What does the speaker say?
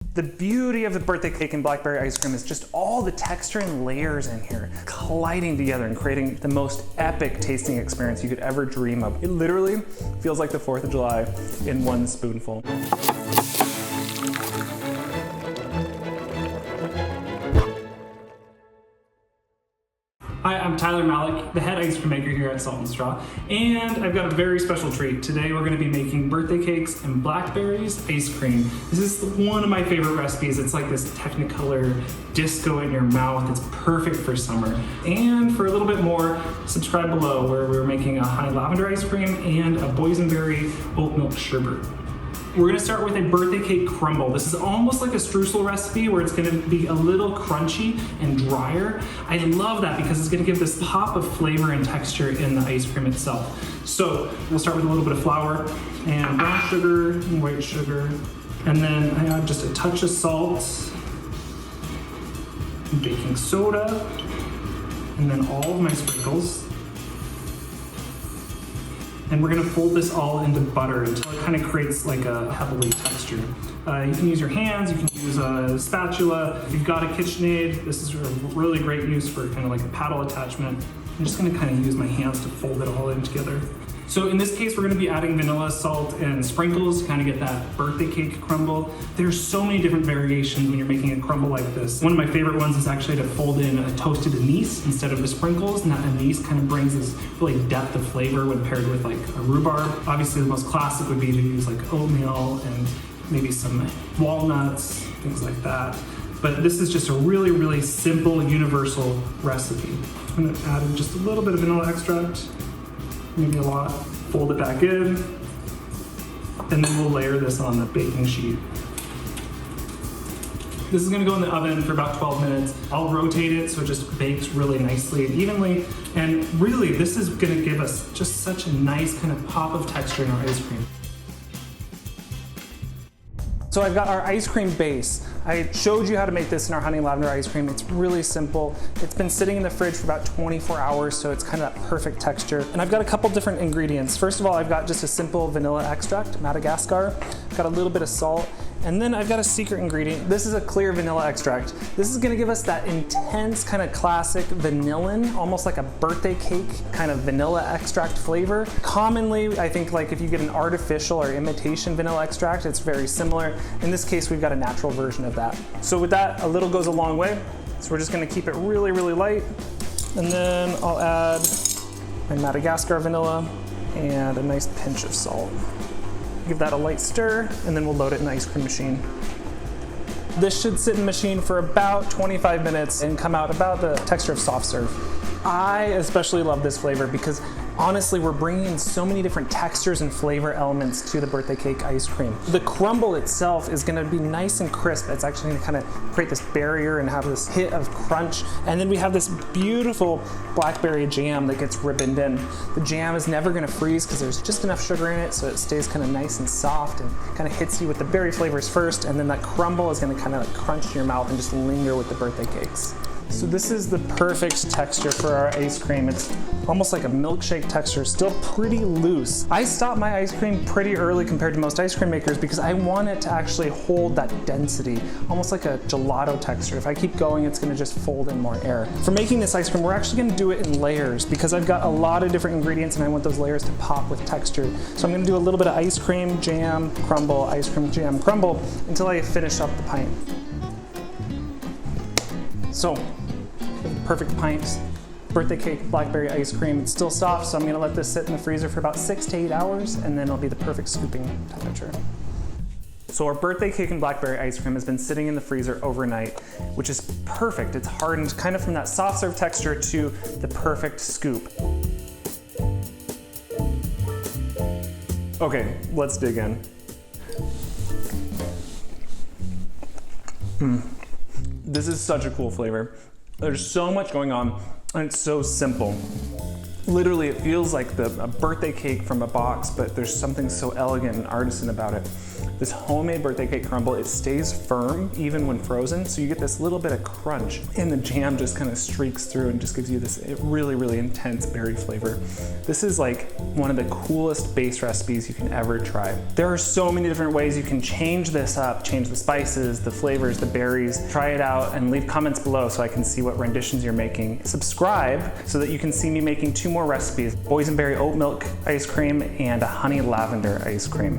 The beauty of the birthday cake and Blackberry ice cream is just all the texture and layers in here colliding together and creating the most epic tasting experience you could ever dream of. It literally feels like the 4th of July in one spoonful. Hi, I'm Tyler Malek, the head ice cream maker here at Salt and Straw, and I've got a very special treat. Today we're going to be making birthday cakes and Blackberries ice cream. This is one of my favorite recipes. It's like this Technicolor disco in your mouth. It's perfect for summer. And for a little bit more, subscribe below where we're making a honey lavender ice cream and a boysenberry oat milk sherbet. We're gonna start with a birthday cake crumble. This is almost like a streusel recipe where it's gonna be a little crunchy and drier. I love that because it's gonna give this pop of flavor and texture in the ice cream itself. So we'll start with a little bit of flour and brown sugar and white sugar. And then I add just a touch of salt, and baking soda, and then all of my sprinkles. And we're gonna fold this all into butter until it kind of creates like a heavily texture. You can use your hands, you can use a spatula. If you've got a KitchenAid, this is a really great use for kind of like a paddle attachment. I'm just gonna kind of use my hands to fold it all in together. So in this case, we're gonna be adding vanilla, salt, and sprinkles to kind of get that birthday cake crumble. There's so many different variations when you're making a crumble like this. One of my favorite ones is actually to fold in a toasted anise instead of the sprinkles, and that anise kind of brings this really depth of flavor when paired with like a rhubarb. Obviously, the most classic would be to use like oatmeal and maybe some walnuts, things like that. But this is just a really, really simple, universal recipe. I'm gonna add in just a little bit of vanilla extract. Maybe a lot. Fold it back in, and then we'll layer this on the baking sheet. This is gonna go in the oven for about 12 minutes. I'll rotate it so it just bakes really nicely and evenly. And really, this is gonna give us just such a nice kind of pop of texture in our ice cream. So I've got our ice cream base. I showed you how to make this in our honey lavender ice cream. It's really simple. It's been sitting in the fridge for about 24 hours, so it's kind of that perfect texture. And I've got a couple different ingredients. First of all, I've got just a simple vanilla extract, Madagascar. I've got a little bit of salt. And then I've got a secret ingredient. This is a clear vanilla extract. This is gonna give us that intense kind of classic vanillin, almost like a birthday cake kind of vanilla extract flavor. Commonly, I think like if you get an artificial or imitation vanilla extract, it's very similar. In this case, we've got a natural version of that. So with that, a little goes a long way. So we're just gonna keep it really, really light. And then I'll add my Madagascar vanilla and a nice pinch of salt. Give that a light stir, and then we'll load it in the ice cream machine. This should sit in the machine for about 25 minutes and come out about the texture of soft serve. I especially love this flavor because honestly, we're bringing in so many different textures and flavor elements to the birthday cake ice cream. The crumble itself is gonna be nice and crisp. It's actually gonna kind of create this barrier and have this hit of crunch. And then we have this beautiful blackberry jam that gets ribboned in. The jam is never gonna freeze because there's just enough sugar in it so it stays kind of nice and soft and kind of hits you with the berry flavors first, and then that crumble is gonna kind of like crunch in your mouth and just linger with the birthday cakes. So this is the perfect texture for our ice cream. It's almost like a milkshake texture, still pretty loose. I stop my ice cream pretty early compared to most ice cream makers because I want it to actually hold that density, almost like a gelato texture. If I keep going, it's gonna just fold in more air. For making this ice cream, we're actually gonna do it in layers because I've got a lot of different ingredients and I want those layers to pop with texture. So I'm gonna do a little bit of ice cream, jam, crumble, ice cream, jam, crumble, until I finish up the pint. So, perfect pint, birthday cake, blackberry ice cream. It's still soft, so I'm gonna let this sit in the freezer for about 6 to 8 hours, and then it'll be the perfect scooping temperature. So our birthday cake and blackberry ice cream has been sitting in the freezer overnight, which is perfect. It's hardened kind of from that soft serve texture to the perfect scoop. Okay, let's dig in. This is such a cool flavor. There's so much going on, and it's so simple. Literally, it feels like a birthday cake from a box, but there's something so elegant and artisan about it. This homemade birthday cake crumble, it stays firm even when frozen, so you get this little bit of crunch, and the jam just kind of streaks through and just gives you this really, really intense berry flavor. This is like one of the coolest base recipes you can ever try. There are so many different ways you can change this up, change the spices, the flavors, the berries. Try it out and leave comments below so I can see what renditions you're making. Subscribe so that you can see me making 2 more recipes: boysenberry oat milk ice cream and a honey lavender ice cream.